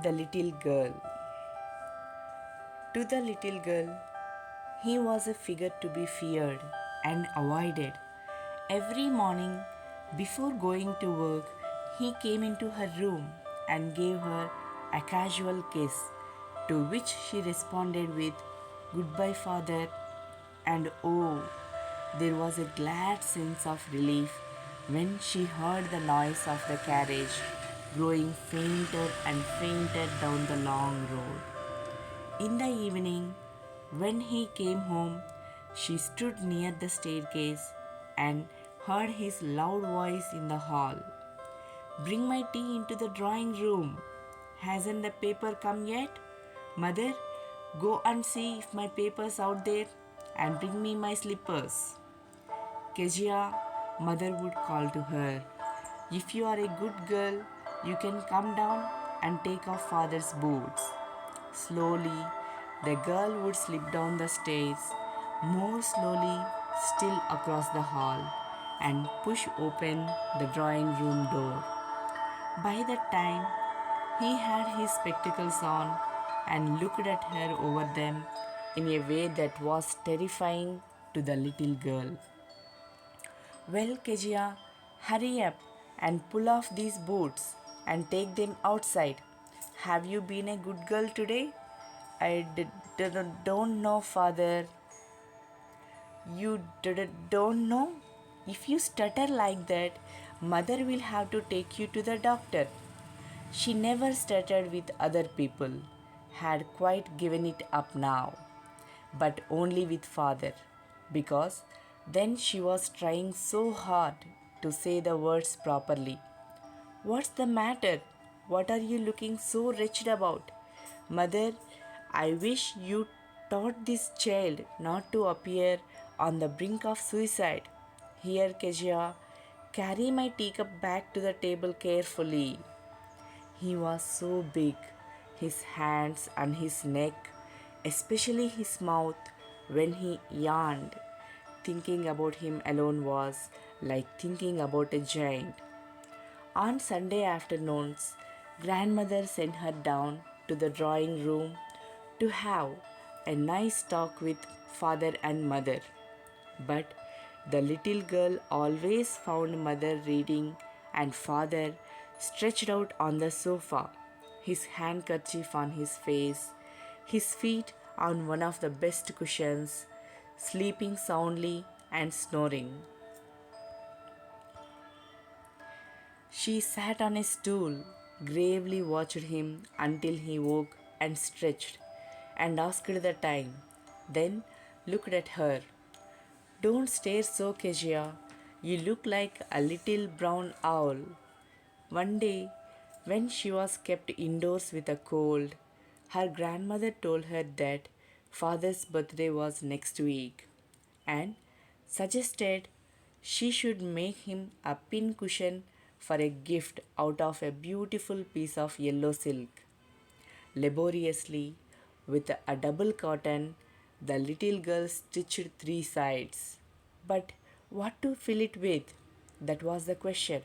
The little girl. To the little girl, he was a figure to be feared and avoided. Every morning, before going to work, he came into her room and gave her a casual kiss, to which she responded with, "Goodbye, father." And oh, there was a glad sense of relief when she heard the noise of the carriage growing fainter and fainter down the long road. In the evening, when he came home, she stood near the staircase and heard his loud voice in the hall. "Bring my tea into the drawing room. Hasn't the paper come yet? Mother, go and see if my paper's out there and bring me my slippers." Kezia, mother would call to her. "If you are a good girl, you can come down and take off father's boots." Slowly, the girl would slip down the stairs, more slowly still across the hall, and push open the drawing room door. By that time, he had his spectacles on and looked at her over them in a way that was terrifying to the little girl. "Well, Kezia, hurry up and pull off these boots and take them outside. Have you been a good girl today?" "Don't know, father." "You don't know? If you stutter like that, mother will have to take you to the doctor." She never stuttered with other people, had quite given it up now, but only with father, because then she was trying so hard to say the words properly. "What's the matter? What are you looking so wretched about?" "Mother, I wish you taught this child not to appear on the brink of suicide. Here, Kezia, carry my teacup back to the table carefully." He was so big, his hands and his neck, especially his mouth when he yawned. Thinking about him alone was like thinking about a giant. On Sunday afternoons, grandmother sent her down to the drawing room to have a nice talk with father and mother. But the little girl always found mother reading and father stretched out on the sofa, his handkerchief on his face, his feet on one of the best cushions, sleeping soundly and snoring. She sat on a stool, gravely watched him until he woke and stretched, and asked the time, then looked at her. "Don't stare so, Kezia. You look like a little brown owl." One day, when she was kept indoors with a cold, her grandmother told her that father's birthday was next week and suggested she should make him a pin cushion for a gift out of a beautiful piece of yellow silk. Laboriously, with a double cotton, the little girl stitched three sides. But what to fill it with? That was the question.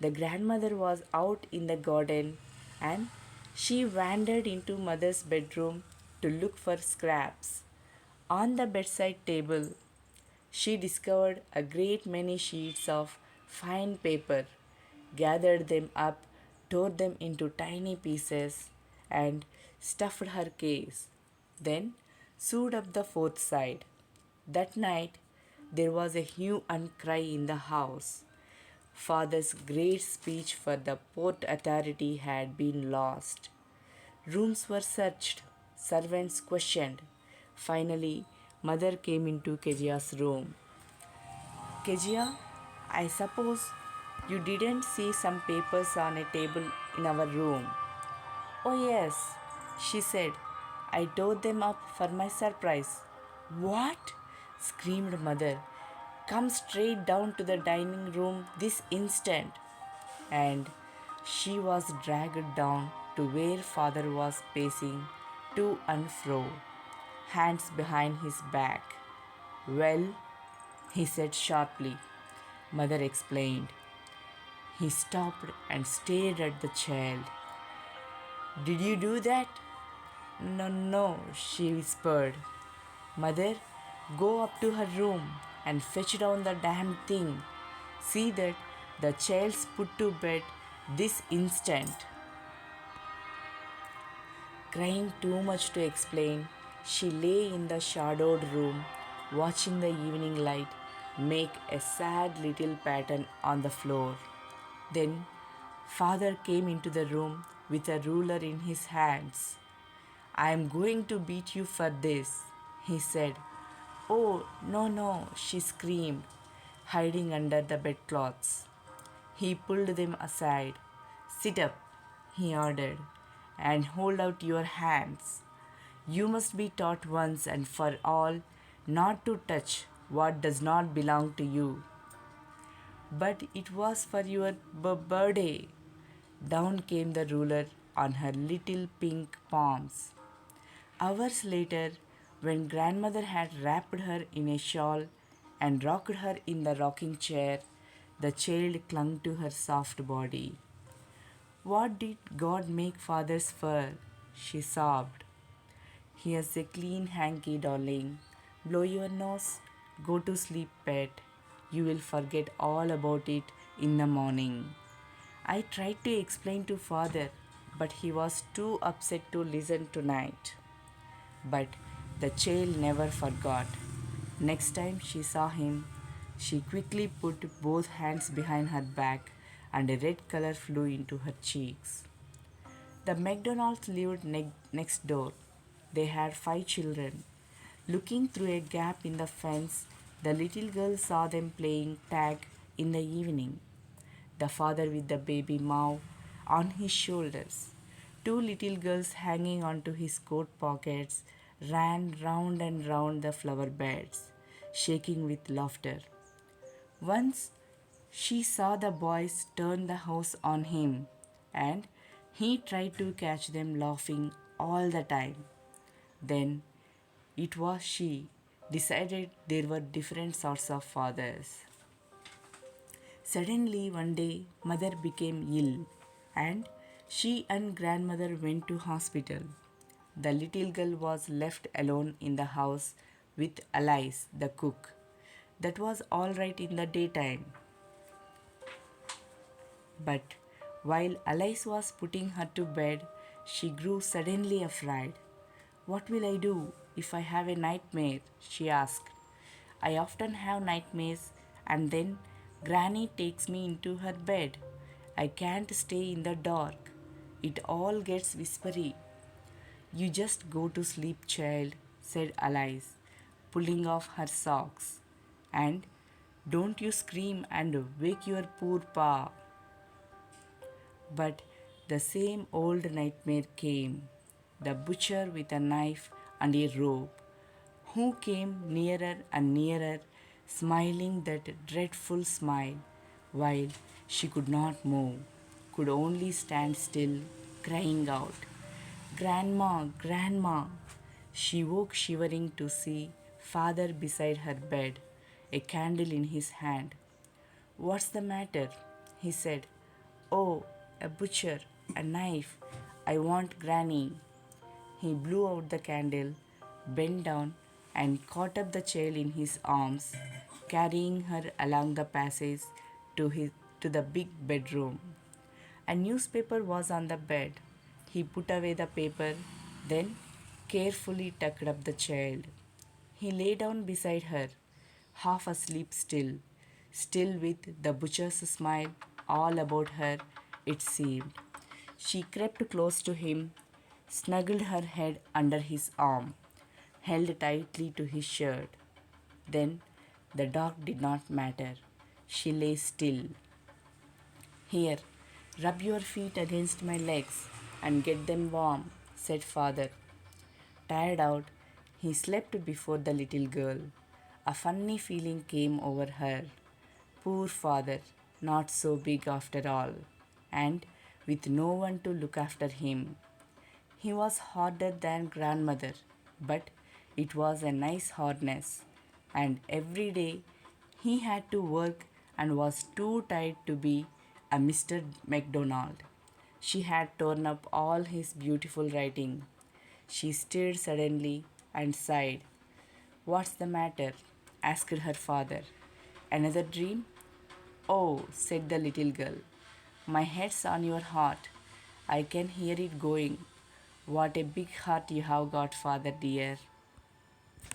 The grandmother was out in the garden and she wandered into mother's bedroom to look for scraps. On the bedside table, she discovered a great many sheets of fine paper, gathered them up, tore them into tiny pieces, and stuffed her case. Then sewed up the fourth side. That night, there was a hue and cry in the house. Father's great speech for the Port Authority had been lost. Rooms were searched, servants questioned. Finally, mother came into Kejia's room. "Kezia, I suppose you didn't see some papers on a table in our room." "Oh, yes," she said. "I tore them up for my surprise." "What?" screamed mother. "Come straight down to the dining room this instant." And she was dragged down to where father was pacing to and fro, hands behind his back. "Well," he said sharply. Mother explained. He stopped and stared at the child. Did you do that? No, no, she whispered. Mother, go up to her room and fetch down the damn thing. See that the child's put to bed this instant. Crying too much to explain, she lay in the shadowed room, watching the evening light make a sad little pattern on the floor. Then, father came into the room with a ruler in his hands. I am going to beat you for this, he said. Oh, no, no, she screamed, hiding under the bedclothes. He pulled them aside. Sit up, he ordered, and hold out your hands. You must be taught once and for all not to touch what does not belong to you. But it was for your birthday. Down came the ruler on her little pink palms. Hours later, when grandmother had wrapped her in a shawl and rocked her in the rocking chair, the child clung to her soft body. What did God make fathers for? She sobbed. Here's a clean hanky, darling. Blow your nose. Go to sleep, pet. You will forget all about it in the morning. I tried to explain to father, but he was too upset to listen tonight. But the child never forgot. Next time she saw him, she quickly put both hands behind her back and a red color flew into her cheeks. The McDonalds lived next door. They had 5 children. Looking through a gap in the fence, the little girl saw them playing tag in the evening. The father with the baby Mao on his shoulders. 2 little girls hanging onto his coat pockets ran round and round the flower beds, shaking with laughter. Once she saw the boys turn the house on him, and he tried to catch them laughing all the time. Then it was she decided there were different sorts of fathers. Suddenly, one day, mother became ill, and she and grandmother went to hospital. The little girl was left alone in the house with Alice, the cook. That was all right in the daytime, but while Alice was putting her to bed, she grew suddenly afraid. What will I do if I have a nightmare? She asked. I often have nightmares, and then Granny takes me into her bed. I can't stay in the dark. It all gets whispery. You just go to sleep, child, said Alice, pulling off her socks. And don't you scream and wake your poor pa. But the same old nightmare came. The butcher with a knife and a rope, who came nearer and nearer, smiling that dreadful smile, while she could not move, could only stand still, crying out, Grandma, Grandma! She woke shivering to see father beside her bed, a candle in his hand. What's the matter? He said. Oh, a butcher, a knife. I want Granny. He blew out the candle, bent down, and caught up the child in his arms, carrying her along the passage to the big bedroom. A newspaper was on the bed. He put away the paper, then carefully tucked up the child. He lay down beside her, half asleep still with the butcher's smile all about her, it seemed. She crept close to him, snuggled her head under his arm, held tightly to his shirt. Then the dark did not matter. She lay still. Here, rub your feet against my legs and get them warm, said father. Tired out, he slept before the little girl. A funny feeling came over her. Poor father, not so big after all, and with no one to look after him. He was harder than grandmother, but it was a nice hardness, and every day he had to work and was too tired to be a Mr. McDonald. She had torn up all his beautiful writing. She stirred suddenly and sighed. "What's the matter?" asked her father. "Another dream?" "Oh," said the little girl, "my head's on your heart. I can hear it going. What a big heart you have got, father dear."